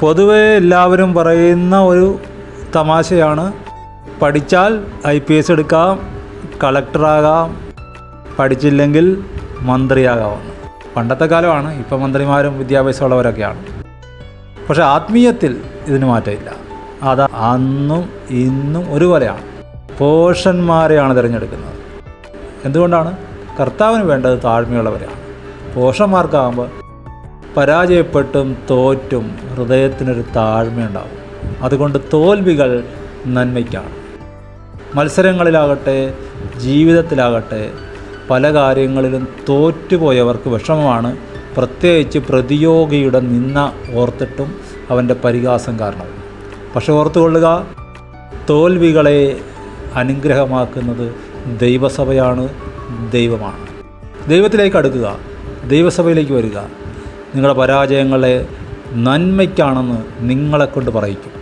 പൊതുവെ എല്ലാവരും പറയുന്ന ഒരു തമാശയാണ്, പഠിച്ചാൽ IPS എടുക്കാം, കളക്ടറാകാം, പഠിച്ചില്ലെങ്കിൽ മന്ത്രിയാകാമെന്ന്. പണ്ടത്തെ കാലമാണ്, ഇപ്പം മന്ത്രിമാരും വിദ്യാഭ്യാസമുള്ളവരൊക്കെയാണ്. പക്ഷേ ആത്മീയത്തിൽ ഇതിന് മാറ്റമില്ല. അത് അന്നും ഇന്നും ഒരുപോലെയാണ്. പോഷന്മാരെയാണ് തിരഞ്ഞെടുക്കുന്നത്. എന്തുകൊണ്ടാണ്? കർത്താവിന് വേണ്ടത് താഴ്മയുള്ളവരെയാണ്. പോഷന്മാർക്കാകുമ്പോൾ പരാജയപ്പെട്ടും തോറ്റും ഹൃദയത്തിനൊരു താഴ്മയുണ്ടാകും. അതുകൊണ്ട് തോൽവികൾ നന്മയ്ക്കാണ്. മത്സരങ്ങളിലാകട്ടെ ജീവിതത്തിലാകട്ടെ പല കാര്യങ്ങളിലും തോറ്റുപോയവർക്ക് വിഷമമാണ്, പ്രത്യേകിച്ച് പ്രതിയോഗിയുടെ നിന്ന ഓർത്തിട്ടും അവൻ്റെ പരിഹാസം കാരണവും. പക്ഷെ ഓർത്തുകൊള്ളുക, തോൽവികളെ അനുഗ്രഹമാക്കുന്നത് ദൈവസഭയാണ്, ദൈവമാണ്. ദൈവത്തിലേക്ക് അടുക്കുക, ദൈവസഭയിലേക്ക് വരിക. നിങ്ങളുടെ പരാജയങ്ങളെ നന്മയ്ക്കാണെന്ന് നിങ്ങളെക്കൊണ്ട് പറയിക്കും.